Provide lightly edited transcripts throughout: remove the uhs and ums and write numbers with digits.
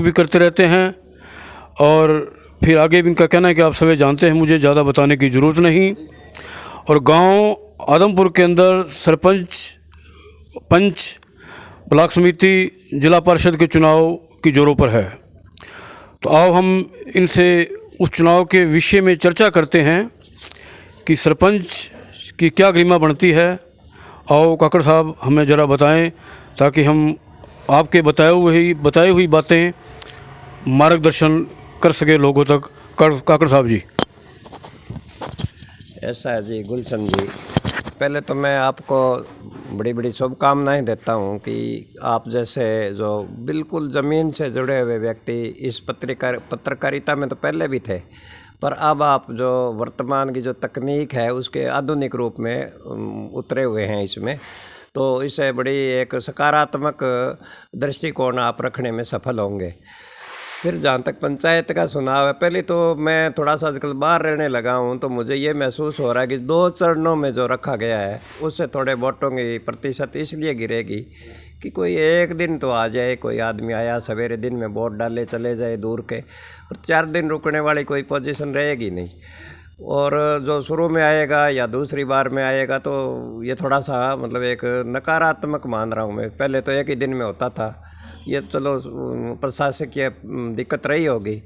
भी करते रहते हैं। और फिर आगे भी इनका कहना है कि आप सभी जानते हैं, मुझे ज़्यादा बताने की ज़रूरत नहीं। और गांव आदमपुर के अंदर सरपंच, पंच, ब्लॉक समिति, जिला परिषद के चुनाव की जोरों पर है। तो आओ हम इनसे उस चुनाव के विषय में चर्चा करते हैं कि सरपंच की क्या गरिमा बनती है। आओ काकड़ साहब हमें ज़रा बताएं, ताकि हम आपके बताई हुई बातें मार्गदर्शन कर सके लोगों तक। काकड़ साहब जी। ऐसा है जी गुलशन जी, पहले तो मैं आपको बड़ी बड़ी शुभकामनाएं देता हूं कि आप जैसे जो बिल्कुल ज़मीन से जुड़े हुए व्यक्ति इस पत्रकारिता में तो पहले भी थे, पर अब आप जो वर्तमान की जो तकनीक है उसके आधुनिक रूप में उतरे हुए हैं इसमें, तो इससे बड़ी एक सकारात्मक दृष्टिकोण आप रखने में सफल होंगे। फिर जहाँ तक पंचायत का चुनाव है, पहले तो मैं थोड़ा सा आजकल बाहर रहने लगा हूँ, तो मुझे ये महसूस हो रहा है कि 2 चरणों में जो रखा गया है उससे थोड़े वोटों की प्रतिशत इसलिए गिरेगी कि कोई एक दिन तो आ जाए, कोई आदमी आया सवेरे दिन में वोट डाले चले जाए दूर के, और 4 दिन रुकने वाली कोई पोजीशन रहेगी नहीं। और जो शुरू में आएगा या दूसरी बार में आएगा तो ये थोड़ा सा मतलब एक नकारात्मक मान रहा हूँ मैं। पहले तो एक ही दिन में होता था, ये चलो प्रशासकीय दिक्कत रही होगी।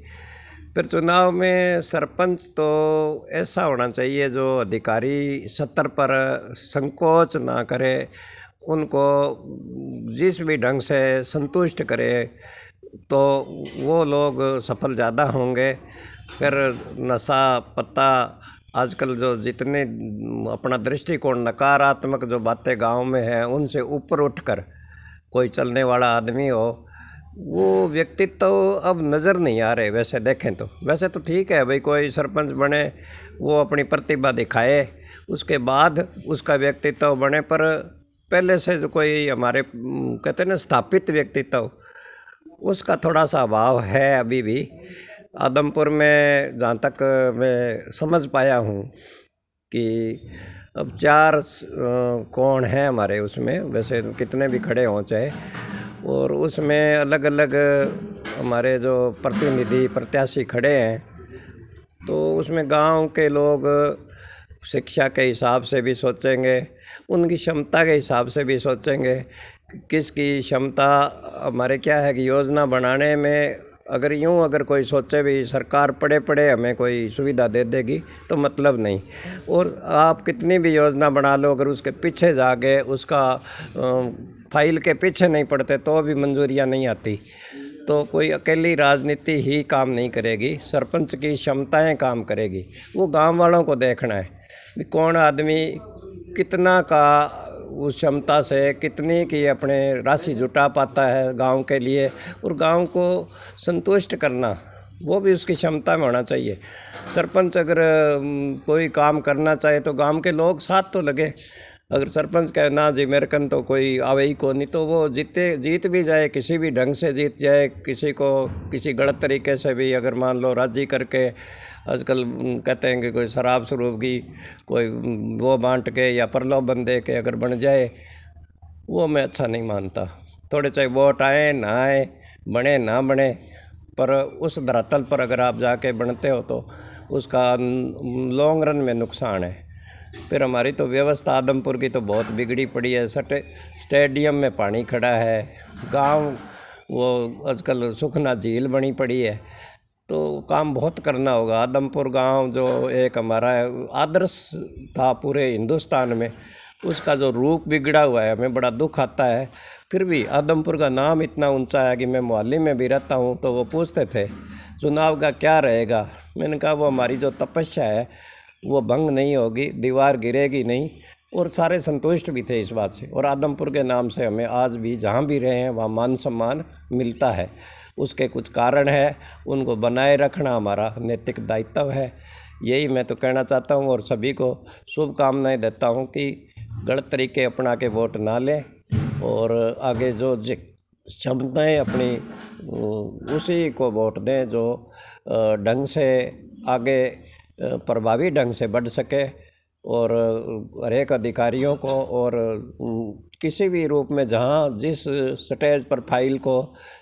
फिर चुनाव में सरपंच तो ऐसा होना चाहिए जो अधिकारी सत्तर पर संकोच ना करे, उनको जिस भी ढंग से संतुष्ट करे तो वो लोग सफल ज़्यादा होंगे। फिर नशा पत्ता आजकल जो जितने अपना दृष्टिकोण नकारात्मक जो बातें गांव में हैं उनसे ऊपर उठकर कोई चलने वाला आदमी हो, वो व्यक्तित्व तो अब नज़र नहीं आ रहे। वैसे देखें तो वैसे तो ठीक है भाई, कोई सरपंच बने वो अपनी प्रतिभा दिखाए, उसके बाद उसका व्यक्तित्व बने, पर पहले से जो कोई हमारे कहते हैं ना स्थापित व्यक्तित्व, उसका थोड़ा सा अभाव है अभी भी आदमपुर में। जहाँ तक मैं समझ पाया हूँ कि अब 4 कोण हैं हमारे उसमें, वैसे कितने भी खड़े हों चाहे, और उसमें अलग अलग हमारे जो प्रतिनिधि प्रत्याशी खड़े हैं, तो उसमें गांव के लोग शिक्षा के हिसाब से भी सोचेंगे, उनकी क्षमता के हिसाब से भी सोचेंगे कि किसकी क्षमता हमारे क्या है कि योजना बनाने में अगर कोई सोचे भी सरकार पड़े पड़े हमें कोई सुविधा दे देगी तो मतलब नहीं। और आप कितनी भी योजना बना लो, अगर उसके पीछे जाके उसका फाइल के पीछे नहीं पड़ते तो भी मंजूरियाँ नहीं आती। तो कोई अकेली राजनीति ही काम नहीं करेगी, सरपंच की क्षमताएं काम करेगी। वो गांव वालों को देखना है कि कौन आदमी कितना का उस क्षमता से कितनी की अपने राशि जुटा पाता है गांव के लिए, और गांव को संतुष्ट करना वो भी उसकी क्षमता में होना चाहिए। सरपंच अगर कोई काम करना चाहे तो गांव के लोग साथ तो लगे। अगर सरपंच कहे ना जी मेरे कन तो कोई आवे ही को नहीं, तो वो जीत भी जाए, किसी भी ढंग से जीत जाए, किसी को किसी गलत तरीके से भी अगर मान लो राजी करके, आजकल कहते हैं कि कोई शराब शरूब की कोई वो बांट के या प्रलोभन दे के अगर बन जाए, वो मैं अच्छा नहीं मानता। थोड़े चाहे वोट आए ना आए, बने ना बने, पर उस धरातल पर अगर आप जाके बनते हो तो उसका लॉन्ग रन में नुकसान है। फिर हमारी तो व्यवस्था आदमपुर की तो बहुत बिगड़ी पड़ी है। स्टेडियम में पानी खड़ा है, गांव वो आजकल सुखना झील बनी पड़ी है, तो काम बहुत करना होगा। आदमपुर गांव जो एक हमारा आदर्श था पूरे हिंदुस्तान में, उसका जो रूप बिगड़ा हुआ है, हमें बड़ा दुख आता है। फिर भी आदमपुर का नाम इतना ऊंचा है कि मैं मोहाली में भी रहता हूं, तो वो पूछते थे चुनाव का क्या रहेगा। मैंने कहा वो हमारी जो तपस्या है वो भंग नहीं होगी, दीवार गिरेगी नहीं, और सारे संतुष्ट भी थे इस बात से। और आदमपुर के नाम से हमें आज भी जहाँ भी रहे हैं वहाँ मान सम्मान मिलता है। उसके कुछ कारण है, उनको बनाए रखना हमारा नैतिक दायित्व है। यही मैं तो कहना चाहता हूँ और सभी को शुभकामनाएं देता हूँ कि गलत तरीके अपना के वोट ना लें, और आगे जो क्षमताएँ अपनी उसी को वोट दें जो ढंग से आगे प्रभावी ढंग से बढ़ सके, और हर एक अधिकारियों को और किसी भी रूप में जहाँ जिस स्टेज पर फाइल को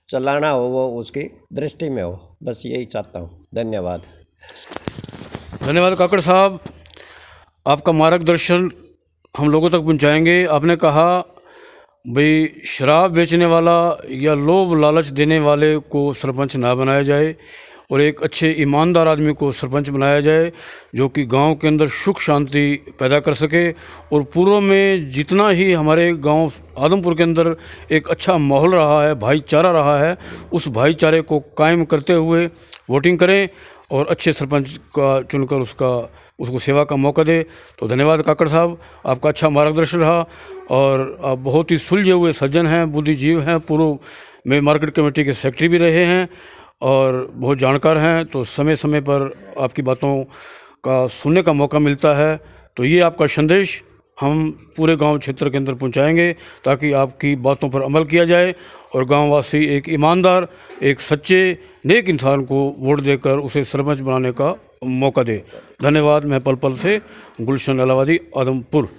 चलाना हो वो उसकी दृष्टि में हो, बस यही चाहता हूँ। धन्यवाद। धन्यवाद काकड़ साहब, आपका मार्गदर्शन हम लोगों तक पहुंचाएंगे। आपने कहा भाई शराब बेचने वाला या लोभ लालच देने वाले को सरपंच ना बनाया जाए और एक अच्छे ईमानदार आदमी को सरपंच बनाया जाए जो कि गांव के अंदर सुख शांति पैदा कर सके। और पूर्व में जितना ही हमारे गांव आदमपुर के अंदर एक अच्छा माहौल रहा है, भाईचारा रहा है, उस भाईचारे को कायम करते हुए वोटिंग करें और अच्छे सरपंच का चुनकर उसको सेवा का मौका दे। तो धन्यवाद काकड़ साहब, आपका अच्छा मार्गदर्शन रहा और आप बहुत ही सुलझे हुए सज्जन हैं, बुद्धिजीव हैं, पूर्व में मार्केट कमेटी के सेक्रेटरी भी रहे हैं और बहुत जानकार हैं। तो समय समय पर आपकी बातों का सुनने का मौका मिलता है। तो ये आपका संदेश हम पूरे गांव क्षेत्र के अंदर पहुंचाएंगे ताकि आपकी बातों पर अमल किया जाए और गांववासी एक ईमानदार, एक सच्चे, नेक इंसान को वोट देकर उसे सरपंच बनाने का मौका दे। धन्यवाद। मैं पल पल से गुलशन अलावादी, आदमपुर।